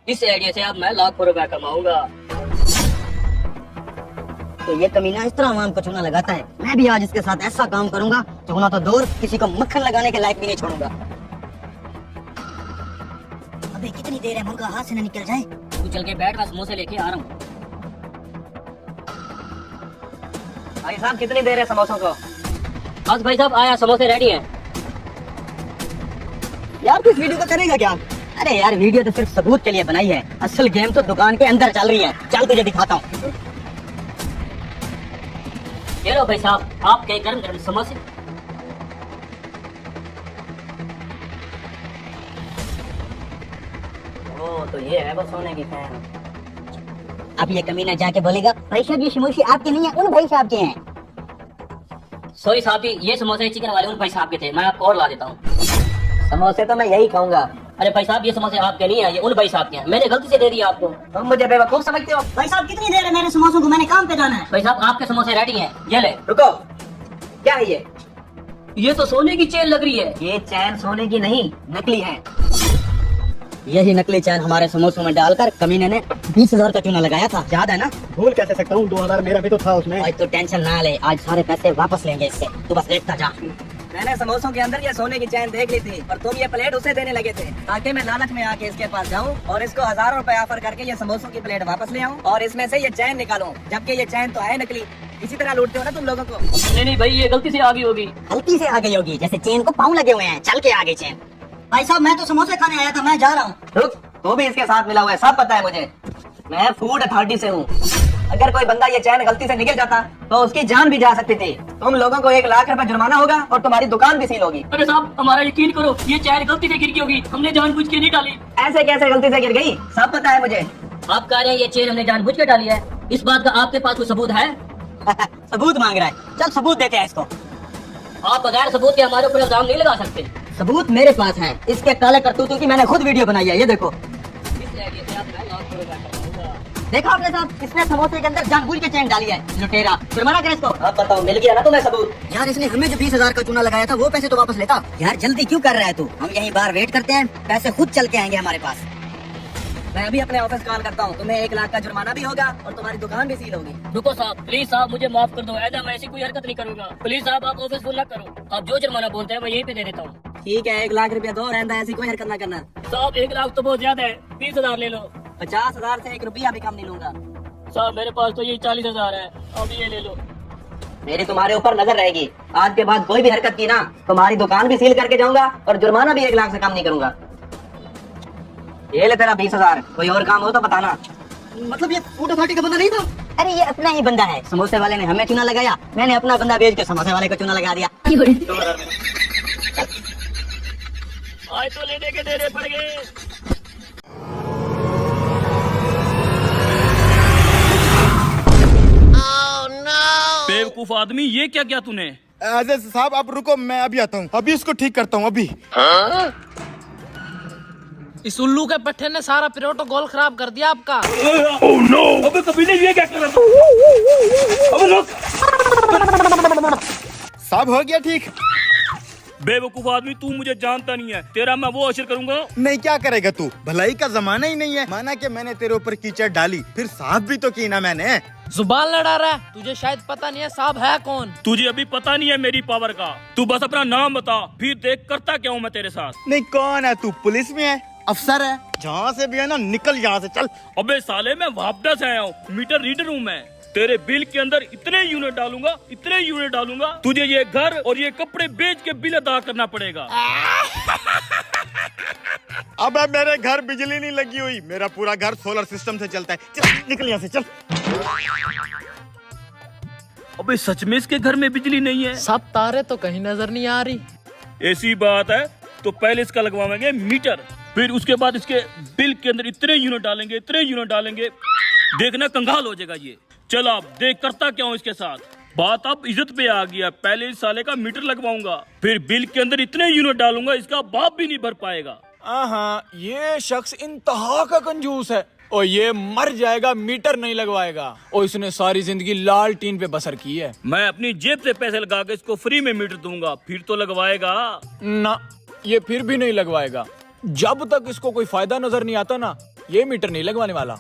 इस आइडिया से अब मैं लाखों रुपया कमाऊंगा। तो ये कमीना इस तरह आवाम को चूना लगाता है। मैं भी आज इसके साथ ऐसा काम करूंगा, चूना तो दूर, किसी को मक्खन लगाने के लायक भी नहीं छोड़ूंगा। अबे कितनी देर है, मुर्गा हाथ से न निकल जाए। तू चल के बैठ, मैं समोसे लेके आ रहा हूँ। भाई साहब कितनी देर है समोसों को? बस भाई साहब आया, समोसे रेडी हैं। यार तू इस वीडियो को करेगा क्या? अरे यार वीडियो तो सिर्फ सबूत के लिए बनाई है, असल गेम तो दुकान के अंदर चल रही है। चल तुझे दिखाता हूँ। ये लो भाई साहब, आपके गरम गरम समोसे। ओ तो ये है वो सोने की फैन। अब ये कमीना जाके बोलेगा भाई साहब ये समोसे आपके नहीं है, उन भाई साहब के हैं। सॉरी साहब जी, ये समोसे चिकन वाले उन भाई साहब के थे, मैं आपको और ला देता हूँ। समोसे तो मैं यही खाऊंगा। अरे भाई साहब ये समोसे आपके नहीं है, ये उन भाई साहब के हैं, मैंने गलती से दे दिया आपको। तुम मुझे बेवकूफ समझते हो? भाई साहब कितनी देर है, मेरे समोसों को, मैंने काम पे जाना है। भाई साहब आपके समोसे रेडी हैं, ये ले। रुको, क्या है ये? ये तो सोने की चेन लग रही है। ये चैन सोने की नहीं, नकली है। यही नकली चैन हमारे समोसों में डालकर कमीने ने 20,000 का चूना लगाया था, याद है ना? भूल कैसे सकता हूँ, 2000 मेरा भी तो था उसमें। भाई तू टेंशन ना ले, आज सारे पैसे वापस लेंगे इससे, तू बस देखता जा। मैंने समोसों के अंदर ये सोने की चैन देख ली थी और तुम ये प्लेट उसे देने लगे थे, ताकि मैं लालच में आके इसके पास जाऊं और इसको हजारों रुपए ऑफर करके ये समोसों की प्लेट वापस ले आऊं और इसमें से ये चैन निकालूं, जबकि ये चैन तो है नकली। इसी तरह लूटते हो ना तुम लोगों को। नहीं नहीं भाई, ये गलती से आ गई होगी। गलती से आ गई होगी, जैसे चेन को पाँव लगे हुए हैं, चल के आ गई चैन। भाई साहब मैं तो समोसे खाने आया था, मैं जा रहा हूँ। रुक, तू भी इसके साथ मिला हुआ है, सब पता है मुझे। मैं फूड अथॉरिटी से हूँ। अगर कोई बंदा ये चैन गलती से निकल जाता तो उसकी जान भी जा सकती थी। तुम लोगों को 1 लाख रुपए जुर्माना होगा और तुम्हारी दुकान भी सील होगी। अरे साहब हमारा यकीन करो, ये चैन गलती से गिर गई होगी, हमने जानबूझ के नहीं डाली। ऐसे कैसे गलती से गिर गई? सब पता है मुझे। आप कह रहे हैं ये चेन हमने जानबूझ के डाली है, इस बात का आपके पास कोई सबूत है? सबूत मांग रहा है, चल सबूत देते हैं इसको। आप बगैर सबूत के हमारे ऊपर इल्जाम नहीं लगा सकते। सबूत मेरे पास है, इसके काले करतूतों की मैंने खुद वीडियो बनाई है, ये देखो। इस आइडिया से अब मैं लाखों रुपया कमाऊंगा। देखा आपने साहब, इसने समोसे के अंदर जानबूझ के चैन डाली है, लुटेरा। जुर्माना करे इसको। अब बताओ, मिल गया ना तुम्हें सबूत? यार इसने हमें जो 20,000 का चूना लगाया था वो पैसे तो वापस लेता। यार जल्दी क्यों कर रहा है तू? हम यहीं बाहर वेट करते हैं, पैसे खुद चल के आएंगे हमारे पास। मैं अभी अपने ऑफिस कॉल करता हूँ, तुम्हें 1 लाख का जुर्माना भी होगा और तुम्हारी दुकान भी सील होगी। रुको साहब, प्लीज साहब मुझे माफ कर दो, ऐसा मैं ऐसी कोई हरकत नहीं करूंगा। प्लीज साहब आप ऑफिस फोन न करो, आप जो जुर्माना बोलते हैं मैं यहीं पे दे देता हूँ। ठीक है, 1 लाख रुपया दो, रहता है, ऐसी कोई हरकत ना करना। साहब 1 लाख तो बहुत ज्यादा है, 20,000 ले लो। 50,000 से 1 रुपया भी कम नहीं लूंगा। साहब मेरे पास तो ये 40,000 है, अब ये ले लो। मेरी तुम्हारे ऊपर नजर रहेगी, आज के बाद कोई भी हरकत की ना, तुम्हारी दुकान भी सील करके जाऊंगा और जुर्माना भी 1 लाख से कम नहीं करूंगा। ये ले तेरा 20,000, कोई और काम हो तो बताना। मतलब ये फूड अथॉरिटी का बंदा नहीं था? अरे ये अपना ही बंदा है, समोसे वाले ने हमें चूना लगाया, मैंने अपना बंदा भेज के समोसे वाले को चूना लगा दिया। आज तो लेने के देने पड़ गए। बेवकूफ आदमी, ये क्या किया तूने? अजय साहब आप रुको, मैं अभी आता हूँ, अभी इसको ठीक करता हूँ अभी। इस उल्लू के पट्टे ने सारा प्रोटोकॉल खराब कर दिया आपका। अबे कमीने ये क्या कर रहा था? अबे रुक। साहब हो गया ठीक? बेवकूफ आदमी, तू मुझे जानता नहीं है, तेरा मैं वो अशर करूंगा। नहीं क्या करेगा तू, भलाई का जमाना ही नहीं है। माना कि मैंने तेरे ऊपर कीचड़ डाली, फिर साफ भी तो की ना मैंने। जुबान लड़ा रहा है, तुझे शायद पता नहीं है साहब है कौन। तुझे अभी पता नहीं है मेरी पावर का, तू बस अपना नाम बता, फिर देख करता क्या हूँ मैं तेरे साथ। नहीं कौन है तू? पुलिस में है, अफसर है, जहाँ से भी है ना निकल यहाँ से, चल। अबे साले मैं वापस आया हूँ, मीटर रीडर हूँ मैं। तेरे बिल के अंदर इतने यूनिट डालूंगा, इतने यूनिट डालूंगा, तुझे ये घर और ये कपड़े बेच के बिल अदा करना पड़ेगा। अब मेरे घर बिजली नहीं लगी हुई, मेरा पूरा घर सोलर सिस्टम से चलता है। चल निकल यहाँ से, चल। अबे सच में इसके घर में बिजली नहीं है? सब तारे तो कहीं नजर नहीं आ रही। ऐसी बात है तो पहले इसका लगवाएंगे मीटर, फिर उसके बाद इसके बिल के अंदर इतने यूनिट डालेंगे, इतने यूनिट डालेंगे, देखना कंगाल हो जाएगा ये। चल आप देख करता क्या हूँ इसके साथ। बात अब इज्जत पे आ गया, पहले इस साले का मीटर लगवाऊंगा, फिर बिल के अंदर इतने यूनिट डालूंगा इसका बाप भी नहीं भर पाएगा। हाँ, ये शख्स इंतहा का कंजूस है और ये मर जाएगा, मीटर नहीं लगवाएगा। और इसने सारी जिंदगी लाल टीन पे बसर की है। मैं अपनी जेब से पैसे लगा के इसको फ्री में मीटर दूंगा, फिर तो लगवाएगा ना, ये फिर भी नहीं लगवाएगा। जब तक इसको कोई फायदा नजर नहीं आता ना, ये मीटर नहीं लगवाने वाला।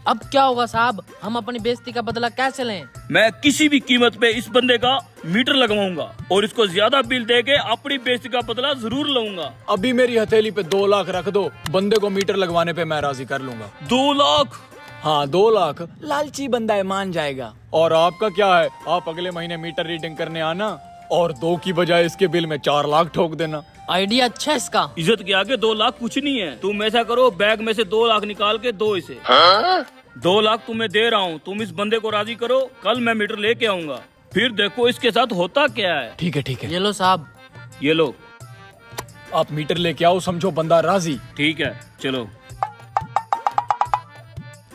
अब क्या होगा साहब, हम अपनी बेइज्जती का बदला कैसे लें? मैं किसी भी कीमत पे इस बंदे का मीटर लगवाऊंगा और इसको ज्यादा बिल देके अपनी बेइज्जती का बदला जरूर लूंगा। अभी मेरी हथेली पे 2 लाख रख दो, बंदे को मीटर लगवाने पे मैं राजी कर लूंगा। 2 लाख? हाँ 2 लाख, लालची बंदा है, मान जाएगा। और आपका क्या है, आप अगले महीने मीटर रीडिंग करने आना और 2 की बजाय इसके बिल में 4 लाख ठोक देना। आइडिया अच्छा है इसका। इज्जत के आगे 2 लाख कुछ नहीं है। तुम ऐसा करो, बैग में से 2 लाख निकाल के दो इसे। 2 लाख तुम्हें दे रहा हूँ, तुम इस बंदे को राजी करो, कल मैं मीटर लेके आऊंगा, फिर देखो इसके साथ होता क्या है। ठीक है ठीक है, ये लो साहब। ये लो। आप मीटर लेके आओ, समझो बंदा राजी। ठीक है चलो।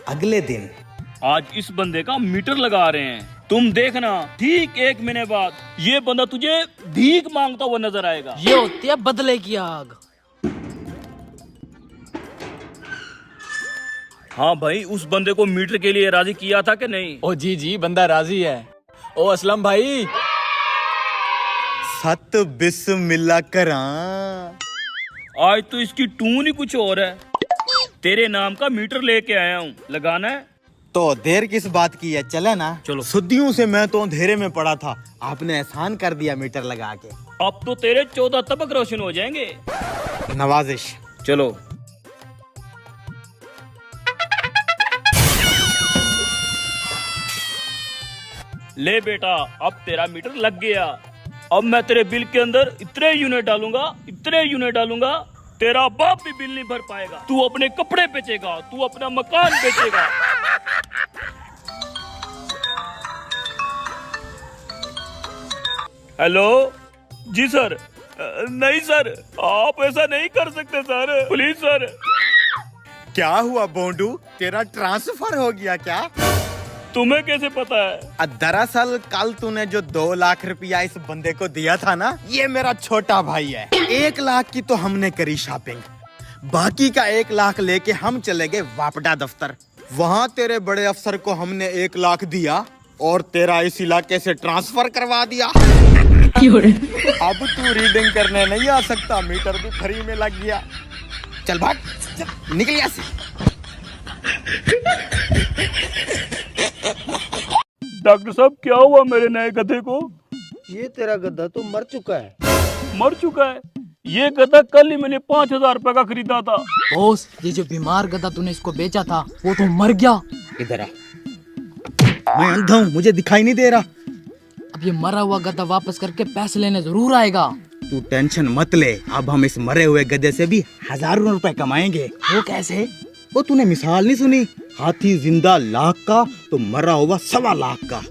अगले दिन आज इस बंदे का मीटर लगा रहे हैं, तुम देखना ठीक 1 महीने बाद ये बंदा तुझे भीख मांगता हुआ नजर आएगा। ये होती है बदले की आग। हाँ भाई, उस बंदे को मीटर के लिए राजी किया था कि नहीं? ओ जी बंदा राजी है। ओ असलम भाई, सत बिस्मिल्लाह करा। आज तो इसकी टून ही कुछ और है। तेरे नाम का मीटर लेके आया हूँ, लगाना है। तो देर किस बात की है, चले ना। चलो। सदियों से मैं तो अंधेरे में पड़ा था, आपने एहसान कर दिया मीटर लगा के। अब तो तेरे 14 तबक रोशन हो जाएंगे। नवाजिश। चलो। ले बेटा, अब तेरा मीटर लग गया। अब मैं तेरे बिल के अंदर इतने यूनिट डालूंगा, तेरा बाप भी बिल नहीं भर पाएगा। तू अपने कपड़े बेचेगा, तू अपना मकान बेचेगा। हेलो जी सर। नहीं सर, आप ऐसा नहीं कर सकते सर, प्लीज सर। क्या हुआ बोंडू, तेरा ट्रांसफर हो गया क्या? तुम्हें कैसे पता है? दरअसल कल तूने जो 2 लाख रुपया इस बंदे को दिया था ना, ये मेरा छोटा भाई है। 1 लाख की तो हमने करी शॉपिंग, बाकी का 1 लाख लेके हम चले गए वापडा दफ्तर। वहाँ तेरे बड़े अफसर को हमने 1 लाख दिया और तेरा इस इलाके से ट्रांसफर करवा दिया। अब तू रीडिंग करने नहीं आ सकता, मीटर भी फ्री में लग गया। चल भाग, चल, निकल यहाँ से। डॉक्टर साहब, क्या हुआ मेरे नए गधे को? ये तेरा गधा तो मर चुका है। मर चुका है? ये गधा कल ही मैंने 5000 रुपए का खरीदा था। बॉस, ये जो बीमार गधा तूने इसको बेचा था वो तो मर गया। इधर आ, मैं अंधा हूँ, मुझे दिखाई नहीं दे रहा। अब ये मरा हुआ गधा वापस करके पैसे लेने जरूर आएगा। तू टेंशन मत ले, अब हम इस मरे हुए गधे से भी हजारों रुपए कमाएंगे। वो कैसे? वो तूने मिसाल नहीं सुनी, हाथी जिंदा लाख का तो मरा हुआ 1.25 लाख का।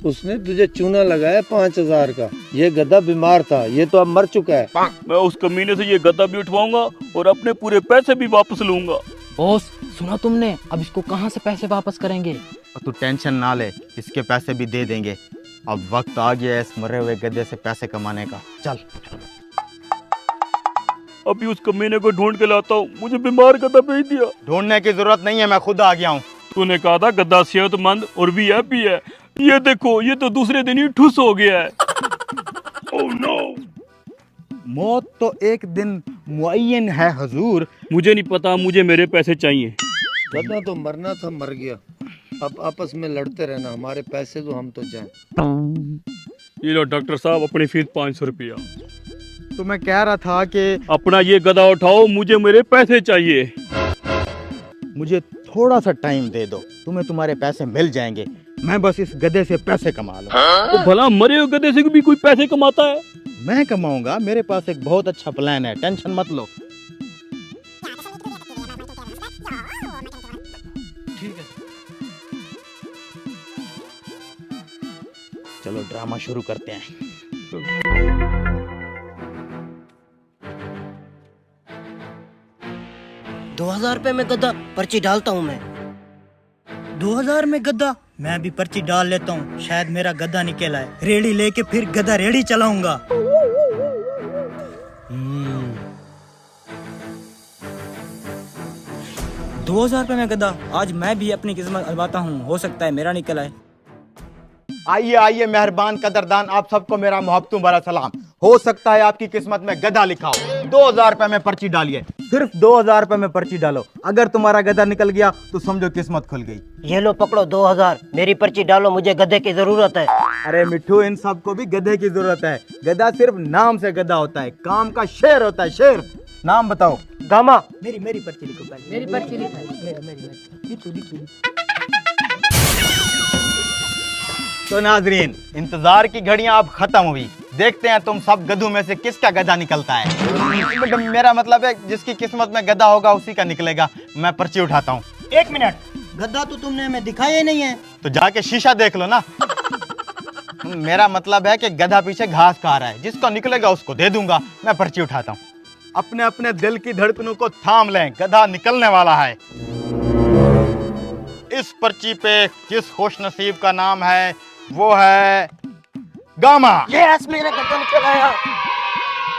उसने तुझे चूना लगाया 5000 का। ये गधा बीमार था, ये तो अब मर चुका है। मैं उस कमीने से ये गधा भी उठवाऊंगा और अपने पूरे पैसे भी वापस लूंगा। बॉस, सुना तुमने? अब इसको कहाँ से पैसे वापस करेंगे? तू टेंशन ना ले, इसके पैसे भी दे देंगे। अब वक्त आ गया इस मरे हुए गधे से पैसे कमाने का। चल। अभी उस कमीने को ढूंढ के लाता हूँ, मुझे बीमार गधा भेज दिया। ढूंढने की जरूरत नहीं है, मैं खुद आ गया हूँ। तूने कहा था गधा सेहतमंद और वीआईपी है, ये देखो ये तो दूसरे दिन ही ठुस हो गया है। Oh no. मौत तो एक दिन मुअय्यन है हुजूर। मुझे नहीं पता, मुझे मेरे पैसे चाहिए। गधा तो मरना था, मर गया। अब आपस में लड़ते रहना, हमारे पैसे तो हम तो जाएं। ये लो डॉक्टर साहब, अपनी फीस 500 रुपया। तो मैं कह रहा था कि अपना ये गधा उठाओ, मुझे मेरे पैसे चाहिए। मुझे थोड़ा सा टाइम दे दो, तुम्हें तुम्हारे पैसे मिल जाएंगे। मैं बस इस गधे से पैसे कमा लूं। तो भला मरे हुए गधे से भी कोई पैसे कमाता है? मैं कमाऊंगा, मेरे पास एक बहुत अच्छा प्लान है, टेंशन मत लो। ठीक है। चलो ड्रामा शुरू करते हैं। 2000 रुपए में गद्दा, पर्ची डालता हूँ मैं। 2000 में गद्दा, मैं भी पर्ची डाल लेता हूँ, शायद मेरा गद्दा निकल आए। रेड़ी लेके फिर गद्दा रेड़ी चलाऊंगा। 2000 रुपए में गद्दा, आज मैं भी अपनी किस्मत आजमाता हूँ, हो सकता है मेरा निकल आए। आइए आइए मेहरबान कदरदान, आप सबको मेरा मोहब्बतों भरा सलाम। हो सकता है आपकी किस्मत में गधा लिखा हो। 2000 रुपए में पर्ची डालिए, सिर्फ 2000 रुपए में पर्ची डालो। अगर तुम्हारा गधा निकल गया तो समझो किस्मत खुल गई। ये लो पकड़ो 2000, मेरी पर्ची डालो, मुझे गधे की जरूरत है। अरे मिट्ठू, इन सबको भी गधे की जरूरत है। गधा सिर्फ नाम से गधा होता है, काम का शेर होता है, शेर। नाम बताओ। गामा। मेरी पर्ची लिखो पहले। मेरी पर्ची लिखो। तो नाजरीन, इंतजार की घड़ियां अब खत्म हुई। देखते हैं तुम सब गधों में से किसका गधा निकलता है। मेरा मतलब है जिसकी किस्मत में गधा होगा उसी का निकलेगा। मैं पर्ची उठाता हूँ। 1 मिनट, गद्दा तो तुमने हमें दिखाया ही नहीं है। तो जाके शीशा देख लो ना। मेरा मतलब है कि गधा पीछे घास खा रहा है, जिसको निकलेगा उसको दे दूंगा। मैं पर्ची उठाता हूँ। अपने अपने दिल की धड़कनों को थाम लें, गधा निकलने वाला है। इस पर्ची पे जिस खुश नसीब का नाम है वो है गामा। यस, मेरा गद्दा निकल आया।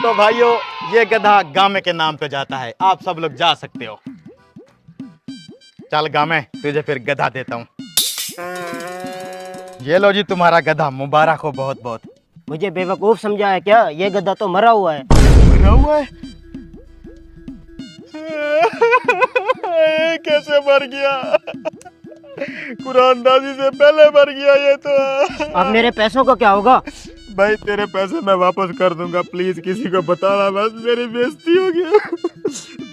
तो भाइयों, ये गधा गामे के नाम पे जाता है। आप सब लोग जा सकते हो। चल गामे, तुझे फिर गधा देता हूँ। ये लो जी तुम्हारा गधा, मुबारक हो बहुत बहुत। मुझे बेवकूफ समझा है क्या? ये गद्दा तो मरा हुआ है। मरा हुआ है? कैसे मर गया? कुरानदाजी से पहले मर गया ये तो। अब मेरे पैसों का क्या होगा? भाई तेरे पैसे मैं वापस कर दूंगा, प्लीज किसी को बताना, बस मेरी बेइज्जती हो गया।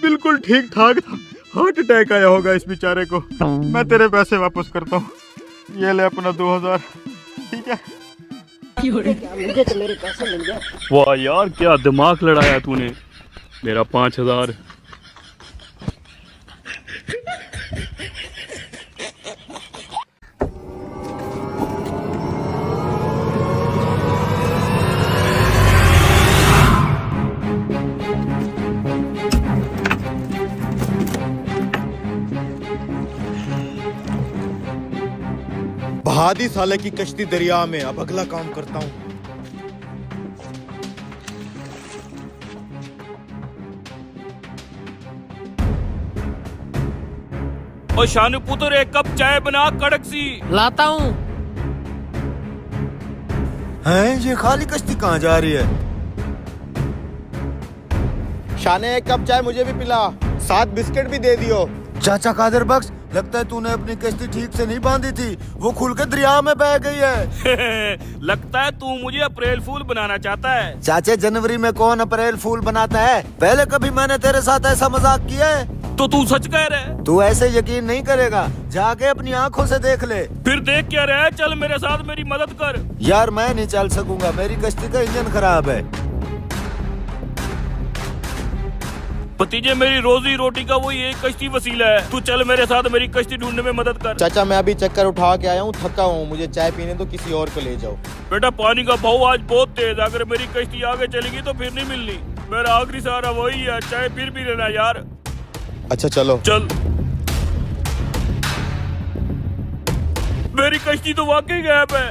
बिल्कुल ठीक ठाक था, हार्ट अटैक आया होगा इस बेचारे को। मैं तेरे पैसे वापस करता हूँ। ये ले अपना 2000, ठीक है? मुझे तो मेरे पैसे मिल गए। वाह यार, क्या दिमाग लड़ाया तूने। मेरा 5000। बहादी साले की कश्ती दरिया में, अब अगला काम करता हूँ। और शानू पुत्र, एक कप चाय बना कड़क सी। लाता हूँ। हैं, ये खाली कश्ती कहाँ जा रही है? शाने, एक कप चाय मुझे भी पिला, 7 बिस्किट भी दे दियो। चाचा कादर बख्श, लगता है तूने अपनी कश्ती ठीक से नहीं बांधी थी, वो खुल के दरिया में बह गई है। लगता है तू मुझे अप्रैल फूल बनाना चाहता है। चाचे, जनवरी में कौन अप्रैल फूल बनाता है? पहले कभी मैंने तेरे साथ ऐसा मजाक किया है? तो तू सच कह रहा है? तू ऐसे यकीन नहीं करेगा, जाके अपनी आंखों से देख ले। फिर देख क्या रहा है? चल मेरे साथ, मेरी मदद कर। यार मैं नहीं चल सकूंगा, मेरी कश्ती का इंजन खराब है। भतीजे, मेरी रोजी रोटी का वही एक कश्ती वसीला है। तू चल मेरे साथ, मेरी कश्ती ढूंढने में मदद कर। चाचा, मैं अभी चक्कर उठा के आया हूँ, थका हूँ, मुझे चाय पीने दो, किसी और को ले जाओ। बेटा, पानी का भाव आज बहुत तेज, अगर मेरी कश्ती आगे चलेगी तो फिर नहीं मिलनी। मेरा आखिरी सहारा वही है, चाय फिर भी लेना यार। अच्छा चलो। चल। मेरी कश्ती तो वाकई गायब है,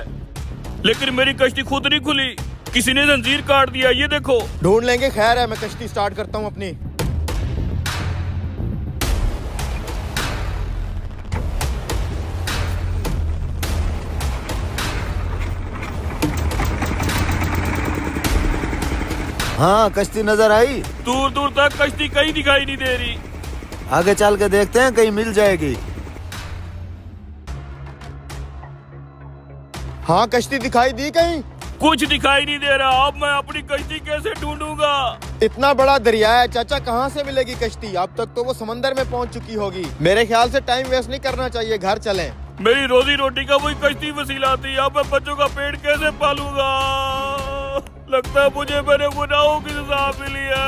लेकिन मेरी कश्ती खुद नहीं खुली, किसी ने जंजीर काट दिया। ये देखो। ढूंढ लेंगे, खैर है, मैं कश्ती स्टार्ट करता हूँ अपनी। हाँ, कश्ती नजर आई। दूर दूर तक कश्ती कहीं दिखाई नहीं दे रही। आगे चल के देखते हैं, कहीं मिल जाएगी। हाँ, कश्ती दिखाई दी कहीं? कुछ दिखाई नहीं दे रहा। अब मैं अपनी कश्ती कैसे ढूंढूंगा? इतना बड़ा दरिया है चाचा, कहाँ से मिलेगी कश्ती? अब तक तो वो समंदर में पहुँच चुकी होगी। मेरे ख्याल से टाइम वेस्ट नहीं करना चाहिए, घर चलें। मेरी रोजी रोटी का वही कश्ती वसीला थी, अब मैं बच्चों का पेट कैसे पालूंगा? लगता है मुझे मेरे गुनाहों की सजा मिली है।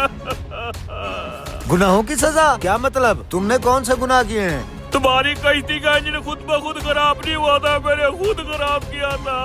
गुनाहों की सजा? क्या मतलब? तुमने कौन से गुनाह किए हैं? तुम्हारी कश्ती का इंजन खुद ब खुद खराब नहीं हुआ था, मैंने खुद खराब किया था।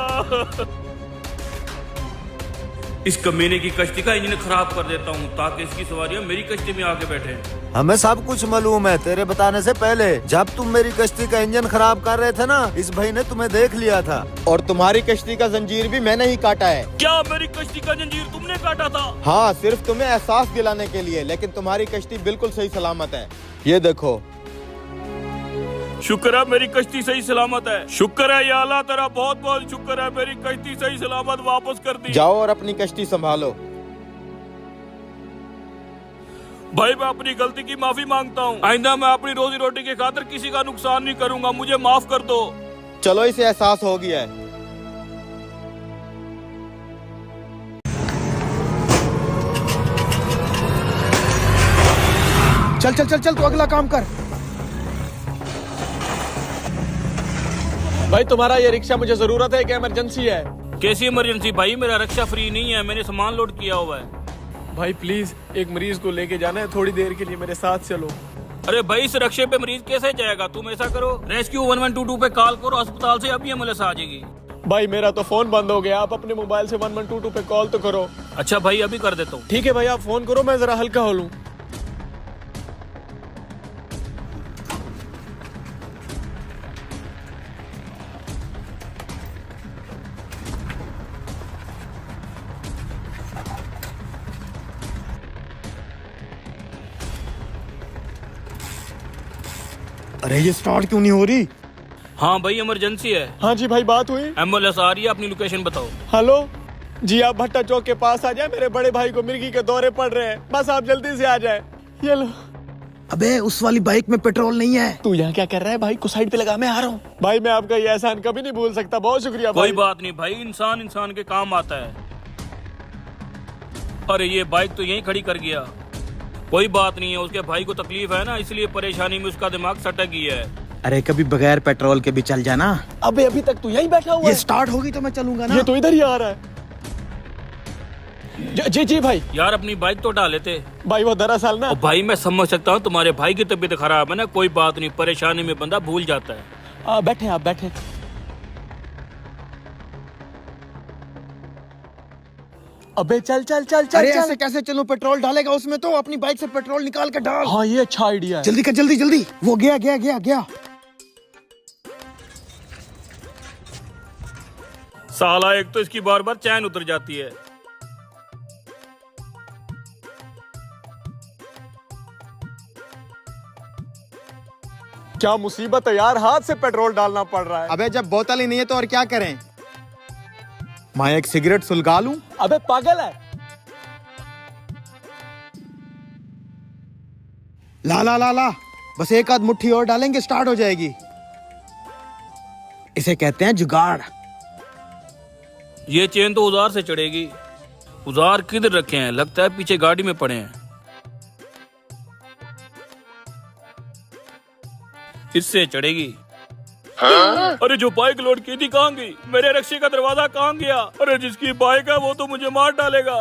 इस कमीने की कश्ती का इंजन खराब कर देता हूँ ताकि इसकी सवारियाँ मेरी कश्ती में आके बैठे। हमें सब कुछ मालूम है, तेरे बताने से पहले। जब तुम मेरी कश्ती का इंजन खराब कर रहे थे ना, इस भाई ने तुम्हें देख लिया था। और तुम्हारी कश्ती का जंजीर भी मैंने ही काटा है। क्या मेरी कश्ती का जंजीर तुमने काटा था? हाँ, सिर्फ तुम्हें एहसास दिलाने के लिए, लेकिन तुम्हारी कश्ती बिल्कुल सही सलामत है। ये देखो। शुक्र है मेरी कश्ती सही सलामत है। शुक्र है या अल्लाह, तेरा बहुत बहुत शुक्र है, मेरी कश्ती सही सलामत वापस कर दी। जाओ और अपनी कश्ती संभालो। भाई मैं अपनी गलती की माफी मांगता हूँ। आइंदा मैं अपनी रोजी रोटी की खातिर किसी का नुकसान नहीं करूंगा, मुझे माफ कर दो। चलो इसे एहसास हो गया है। चल चल चल चल, तू अगला काम कर। भाई तुम्हारा ये रिक्शा मुझे जरूरत है कि इमरजेंसी है? कैसी इमरजेंसी भाई, मेरा रिक्शा फ्री नहीं है, मैंने सामान लोड किया हुआ है। भाई प्लीज एक मरीज को लेके जाना है, थोड़ी देर के लिए मेरे साथ चलो। अरे भाई इस रिक्शे पे मरीज कैसे जाएगा? तुम ऐसा करो, रेस्क्यू 1122 पे कॉल करो, अस्पताल से अभी एम्बुलेंस आ जाएगी। भाई मेरा तो फोन बंद हो गया, आप अपने मोबाइल से 1122 पे कॉल तो करो। अच्छा भाई अभी कर देता हूँ। ठीक है भाई, आप फोन करो, मैं जरा हल्का हो लूं। अरे ये स्टार्ट क्यों नहीं हो रही? हाँ भाई इमरजेंसी है। हाँ जी भाई, बात हुई? एम्बुलेंस आ रही है, अपनी लोकेशन बताओ। हेलो जी, आप भट्टा चौक के पास आ जाए, मेरे बड़े भाई को मिर्गी के दौरे पड़ रहे हैं, बस आप जल्दी से आ जाए। ये लो। अबे उस वाली बाइक में पेट्रोल नहीं है। तू यहाँ क्या कर रहा है? भाई को साइड पे लगा, मैं आ रहा हूँ। भाई मैं आपका ये एहसान कभी नहीं भूल सकता, बहुत शुक्रिया। कोई बात नहीं भाई, इंसान इंसान के काम आता है। अरे ये बाइक तो यहीं खड़ी कर गया। कोई बात नहीं है, उसके भाई को तकलीफ है ना, इसलिए परेशानी में उसका दिमाग सटक गया है। अरे कभी बगैर पेट्रोल के भी चल जाना। अबे अभी तक तू यहीं बैठा हुआ ये है? स्टार्ट होगी तो मैं चलूंगा ना। ये तो इधर ही आ रहा है। जी जी भाई। यार अपनी बाइक तो डाल लेते। भाई वो दरअसल ना। भाई मैं समझ सकता हूँ तुम्हारे भाई की तबीयत खराब है ना, कोई बात नहीं, परेशानी में बंदा भूल जाता है। बैठे आप बैठे। अबे चल चल चल चल। अरे चल। ऐसे कैसे चलूं? पेट्रोल डालेगा उसमें तो अपनी बाइक से पेट्रोल निकाल के डाल। हाँ ये अच्छा आइडिया है। जल्दी कर, जल्दी जल्दी। वो गया गया गया गया। साला एक तो इसकी बार बार चैन उतर जाती है। क्या मुसीबत है यार, हाथ से पेट्रोल डालना पड़ रहा है। अबे जब बोतल ही नहीं है तो और क्या करें? मैं एक सिगरेट सुलगा लूं? अबे पागल है। ला ला ला ला, बस एक आध मुट्ठी और डालेंगे, स्टार्ट हो जाएगी। इसे कहते हैं जुगाड़। ये चेन तो उधार से चढ़ेगी। उधार किधर रखे हैं? लगता है पीछे गाड़ी में पड़े हैं। इससे चढ़ेगी। अरे जो बाइक लोड की थी कहाँ गई? मेरे रिक्शे का दरवाजा कहाँ गया? अरे जिसकी बाइक है वो तो मुझे मार डालेगा।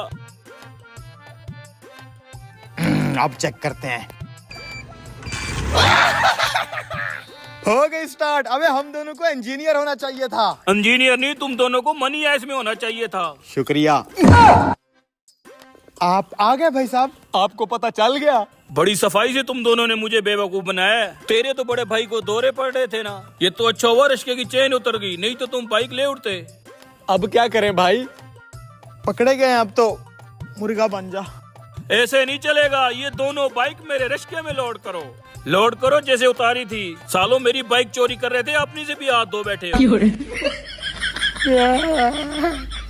अब चेक करते हैं। हो गई स्टार्ट। अबे हम दोनों को इंजीनियर होना चाहिए था। इंजीनियर नहीं, तुम दोनों को मनी ऐस में होना चाहिए था। शुक्रिया। आप आ गए भाई साहब। आपको पता चल गया? बड़ी सफाई से तुम दोनों ने मुझे बेवकूफ बनाया। तेरे तो बड़े भाई को दौरे पड़ रहे थे ना, ये तो अच्छा हुआ रिक्शे की चेन उतर गई, नहीं तो तुम बाइक ले उठते। अब क्या करें भाई? पकड़े गए, अब तो मुर्गा बन जा। ऐसे नहीं चलेगा, ये दोनों बाइक मेरे रिक्शे में लोड करो। लोड करो जैसे उतारी थी। सालों मेरी बाइक चोरी कर रहे थे, अपनी से भी हाथ धो बैठे हो।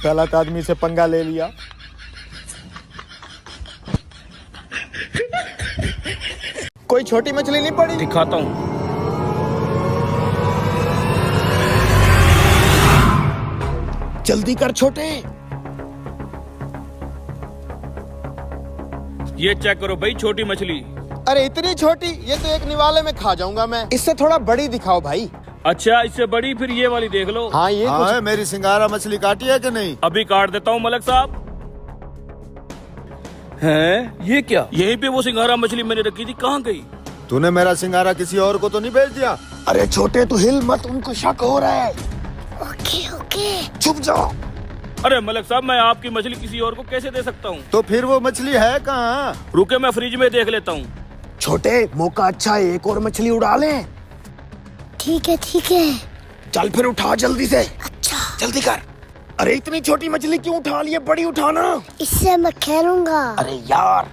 गलत आदमी से पंगा ले लिया। कोई छोटी मछली नहीं पड़ी? दिखाता हूँ। जल्दी कर छोटे। ये चेक करो भाई, छोटी मछली। अरे इतनी छोटी? ये तो एक निवाले में खा जाऊंगा मैं। इससे थोड़ा बड़ी दिखाओ भाई। अच्छा इससे बड़ी, फिर ये वाली देख लो। हाँ ये कुछ... हाँ, मेरी सिंगारा मछली काटी है कि नहीं? अभी काट देता हूँ मलक साहब। हैं? ये क्या? यहीं पे वो सिंघारा मछली मैंने रखी थी, कहाँ गई? तूने मेरा सिंगारा किसी और को तो नहीं भेज दिया? अरे छोटे तू हिल मत, उनको शक हो रहा है। Okay okay. चुप जाओ। अरे मलक साहब, मैं आपकी मछली किसी और को कैसे दे सकता हूँ? तो फिर वो मछली है कहाँ? रुके मैं फ्रिज में देख लेता हूँ। छोटे मौका अच्छा है, एक और मछली उड़ा लें। ठीक है ठीक है। चल फिर उठा जल्दी से। अच्छा जल्दी कर। अरे इतनी छोटी मछली क्यों उठा ली है? बड़ी उठाना। इससे मैं खेलूंगा। अरे यार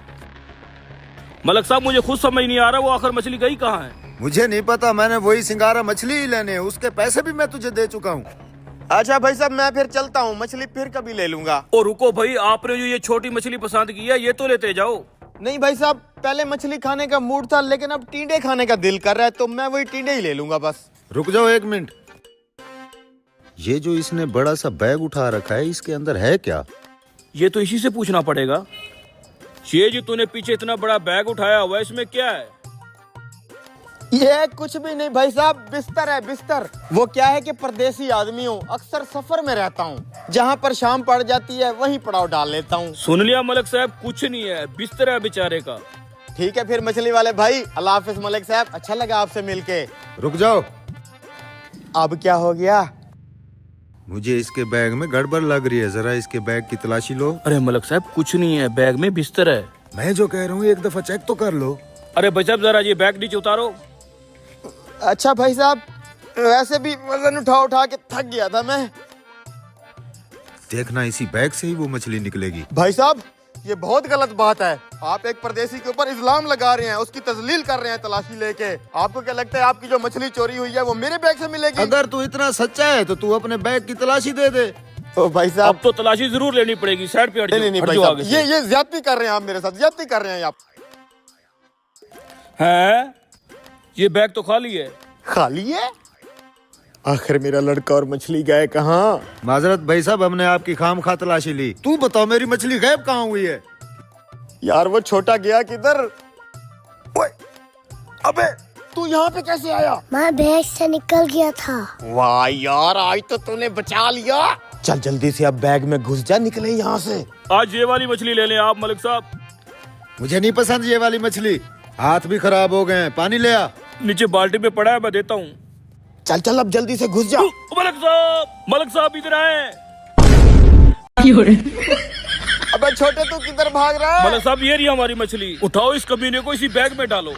मलक साहब मुझे खुद समझ नहीं आ रहा, वो आखिर मछली गई कहाँ है? मुझे नहीं पता, मैंने वही सिंगारा मछली ही लेने हैं, उसके पैसे भी मैं तुझे दे चुका हूँ। अच्छा भाई साहब, मैं फिर चलता हूँ, मछली फिर कभी ले लूंगा। और रुको भाई, आपने जो ये छोटी मछली पसंद की है, ये तो लेते जाओ। नहीं भाई साहब, पहले मछली खाने का मूड था, लेकिन अब टींडे खाने का दिल कर रहा है, तो मैं वही टींडे ही ले लूंगा बस। रुक जाओ 1 मिनट। ये जो इसने बड़ा सा बैग उठा रखा है, इसके अंदर है क्या? ये तो इसी से पूछना पड़ेगा। ये जो तूने पीछे इतना बड़ा बैग उठाया हुआ है, इसमें क्या है? ये कुछ भी नहीं भाई साहब, बिस्तर है बिस्तर। वो क्या है कि परदेसी आदमी हूँ, अक्सर सफर में रहता हूँ, जहाँ पर शाम पड़ जाती है वहीं पड़ाव डाल लेता हूँ। सुन लिया मलिक साहब, कुछ नहीं है, बिस्तर है बेचारे का। ठीक है फिर मछली वाले भाई, अल्लाह हाफिज मलिक साहब, अच्छा लगा आपसे मिलके। रुक जाओ, अब क्या हो गया? मुझे इसके बैग में गड़बड़ लग रही है, जरा इसके बैग की तलाशी लो। अरे मलिक साहब कुछ नहीं है, बैग में बिस्तर है। मैं जो कह रहा हूँ एक दफा चेक तो कर लो। अरे भाई साहब जरा ये बैग नीचे उतारो। अच्छा भाई साहब, वैसे भी वजन उठा उठा के थक गया था मैं। देखना इसी बैग से ही वो मछली निकलेगी। भाई साहब ये बहुत गलत बात है, आप एक परदेसी के ऊपर इल्जाम लगा रहे हैं, उसकी तजलील कर रहे हैं तलाशी लेके। आपको क्या लगता है आपकी जो मछली चोरी हुई है वो मेरे बैग से मिलेगी? अगर तू इतना सच्चा है तो तू अपने बैग की तलाशी दे दे। तो भाई साहब अब तो तलाशी जरूर लेनी पड़ेगी, साइड पे हट जाओ, नहीं हट भाई जाओ साहब, आगे से। ये ज्यादती कर रहे हैं आप मेरे साथ, ज्यादती कर रहे हैं आप। हैं? ये बैग तो खाली है। खाली है? आखिर मेरा लड़का और मछली गए कहाँ? माजरत भाई साहब, हमने आपकी खामखा तलाशी ली। तू बताओ मेरी मछली गायब कहाँ हुई है? यार वो छोटा गया किधर? ओए, अबे तू यहाँ पे कैसे आया? मैं बैग से निकल गया था। वाह यार, आज तो तूने बचा लिया। चल जल्दी से अब बैग में घुस जा, निकले यहाँ से। आज ये वाली मछली ले लें आप मलिक साहब। मुझे नहीं पसंद ये वाली मछली, हाथ भी खराब हो गए हैं। पानी ले आ। नीचे बाल्टी में पड़ा है, मैं देता हूँ। चल चल अब जल्दी से घुस जा। मलिक साहब इधर आए। अबे छोटे तू किधर भाग रहा है? मलिक साहब ये रही हमारी मछली, उठाओ इस कमीने को, इसी बैग में डालो।